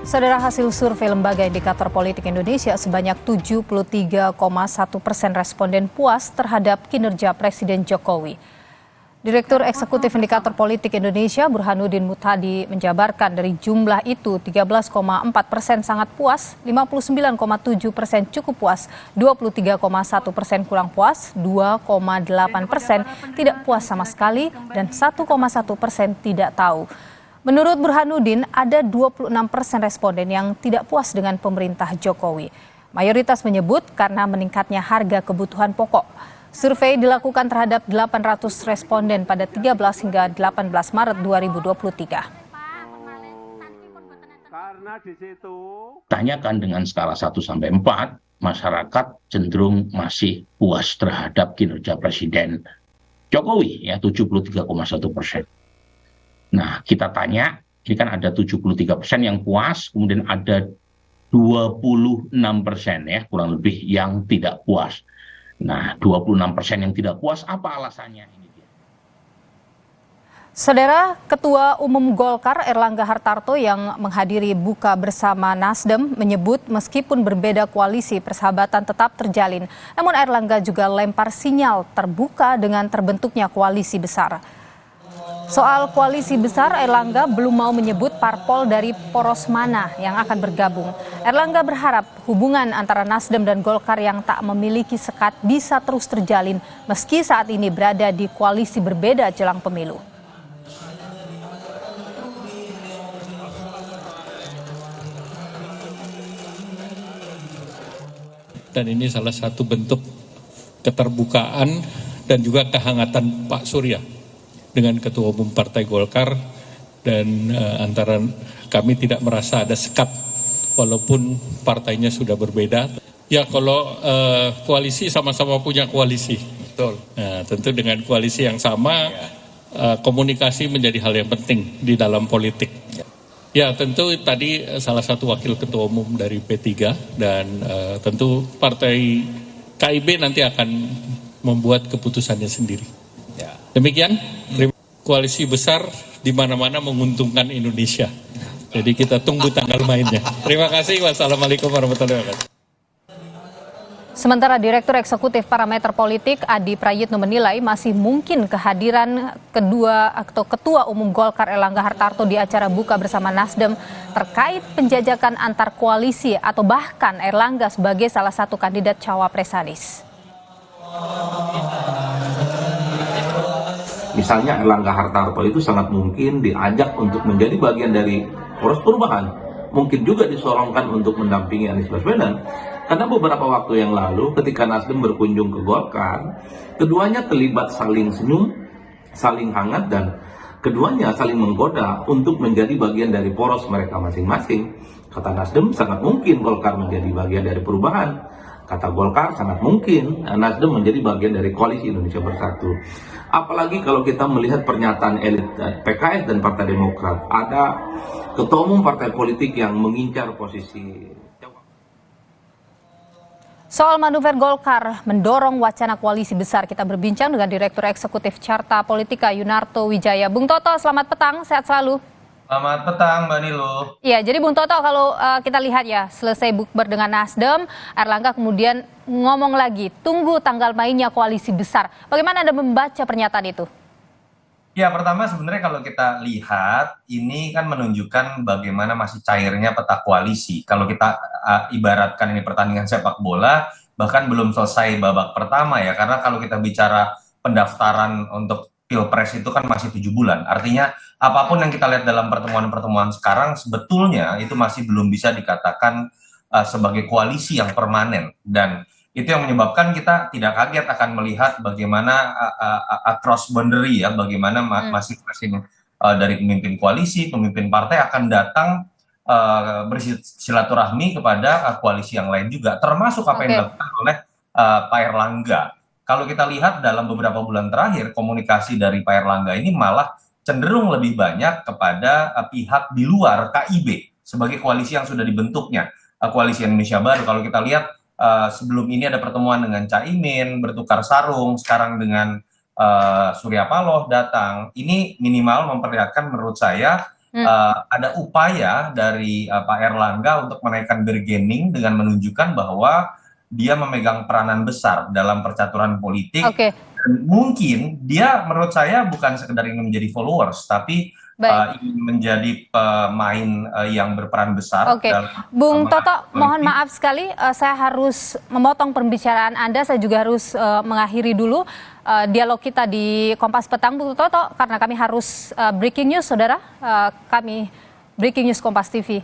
Saudara, hasil survei Lembaga Indikator Politik Indonesia sebanyak 73,1% responden puas terhadap kinerja Presiden Jokowi. Direktur Eksekutif Indikator Politik Indonesia Burhanuddin Muhtadi menjabarkan dari jumlah itu 13,4% sangat puas, 59,7% cukup puas, 23,1% kurang puas, 2,8% tidak puas sama sekali, dan 1,1% tidak tahu. Menurut Burhanuddin, ada 26% responden yang tidak puas dengan pemerintah Jokowi. Mayoritas menyebut karena meningkatnya harga kebutuhan pokok. Survei dilakukan terhadap 800 responden pada 13 hingga 18 Maret 2023. Tanyakan dengan skala 1-4, masyarakat cenderung masih puas terhadap kinerja Presiden Jokowi, ya 73,1%. Nah, kita tanya, ini kan ada 73% yang puas, kemudian ada 26% ya kurang lebih yang tidak puas. Nah, 26% yang tidak puas, apa alasannya? Ini dia. Saudara, Ketua Umum Golkar Erlangga Hartarto yang menghadiri buka bersama Nasdem menyebut meskipun berbeda koalisi, persahabatan tetap terjalin. Namun Erlangga juga lempar sinyal terbuka dengan terbentuknya koalisi besar. Soal koalisi besar, Erlangga belum mau menyebut parpol dari poros mana yang akan bergabung. Erlangga berharap hubungan antara Nasdem dan Golkar yang tak memiliki sekat bisa terus terjalin meski saat ini berada di koalisi berbeda jelang pemilu. Dan ini salah satu bentuk keterbukaan dan juga kehangatan Pak Surya dengan Ketua Umum Partai Golkar, dan antara kami tidak merasa ada sekat walaupun partainya sudah berbeda. Ya kalau koalisi sama-sama punya koalisi, betul. Nah, tentu dengan koalisi yang sama komunikasi menjadi hal yang penting di dalam politik. Ya tentu tadi salah satu wakil ketua umum dari P3 dan tentu partai KIB nanti akan membuat keputusannya sendiri. Demikian, koalisi besar di mana-mana menguntungkan Indonesia. Jadi kita tunggu tanggal mainnya. Terima kasih. Wassalamualaikum warahmatullahi wabarakatuh. Sementara Direktur Eksekutif Parameter Politik Adi Prayitno menilai masih mungkin kehadiran Ketua Umum Golkar Erlangga Hartarto di acara buka bersama Nasdem terkait penjajakan antar koalisi atau bahkan Erlangga sebagai salah satu kandidat cawapres Anies. Misalnya Erlangga Hartarto itu sangat mungkin diajak untuk menjadi bagian dari poros perubahan. Mungkin juga disorongkan untuk mendampingi Anies Baswedan. Karena beberapa waktu yang lalu ketika Nasdem berkunjung ke Golkar, keduanya terlibat saling senyum, saling hangat, dan keduanya saling menggoda untuk menjadi bagian dari poros mereka masing-masing. Kata Nasdem, sangat mungkin Golkar menjadi bagian dari perubahan. Kata Golkar, sangat mungkin Nasdem menjadi bagian dari koalisi Indonesia Bersatu. Apalagi kalau kita melihat pernyataan elit PKS dan Partai Demokrat, ada ketua umum partai politik yang mengincar posisi. Soal manuver Golkar mendorong wacana koalisi besar, kita berbincang dengan Direktur Eksekutif Carta Politika Yunarto Wijaya. Bung Toto, selamat petang, sehat selalu. Selamat petang, Mbak Nilu. Iya, jadi Bung Toto, kalau kita lihat ya, selesai bukber dengan Nasdem, Erlangga kemudian ngomong lagi, tunggu tanggal mainnya koalisi besar. Bagaimana Anda membaca pernyataan itu? Ya, pertama sebenarnya kalau kita lihat, ini kan menunjukkan bagaimana masih cairnya peta koalisi. Kalau kita ibaratkan ini pertandingan sepak bola, bahkan belum selesai babak pertama ya, karena kalau kita bicara pendaftaran untuk Pilpres itu kan masih 7 bulan. Artinya apapun yang kita lihat dalam pertemuan-pertemuan sekarang sebetulnya itu masih belum bisa dikatakan sebagai koalisi yang permanen. Dan itu yang menyebabkan kita tidak kaget akan melihat bagaimana across boundary ya, bagaimana masing-masing dari pemimpin koalisi, pemimpin partai akan datang bersilaturahmi kepada koalisi yang lain juga, termasuk apa yang dilakukan oleh Pak Erlangga. Kalau kita lihat dalam beberapa bulan terakhir, komunikasi dari Pak Erlangga ini malah cenderung lebih banyak kepada pihak di luar KIB sebagai koalisi yang sudah dibentuknya, koalisi Indonesia Baru. Kalau kita lihat sebelum ini ada pertemuan dengan Caimin, bertukar sarung, sekarang dengan Surya Paloh datang. Ini minimal memperlihatkan menurut saya ada upaya dari Pak Erlangga untuk menaikkan bargaining dengan menunjukkan bahwa dia memegang peranan besar dalam percaturan politik. Oke. Dan mungkin dia menurut saya bukan sekedar ingin menjadi followers, tapi ingin menjadi pemain yang berperan besar. Oke, Bung Toto, mohon maaf sekali, saya harus memotong pembicaraan Anda. Saya juga harus mengakhiri dulu dialog kita di Kompas Petang, Bung Toto, karena kami harus breaking news, saudara. Kami breaking news Kompas TV.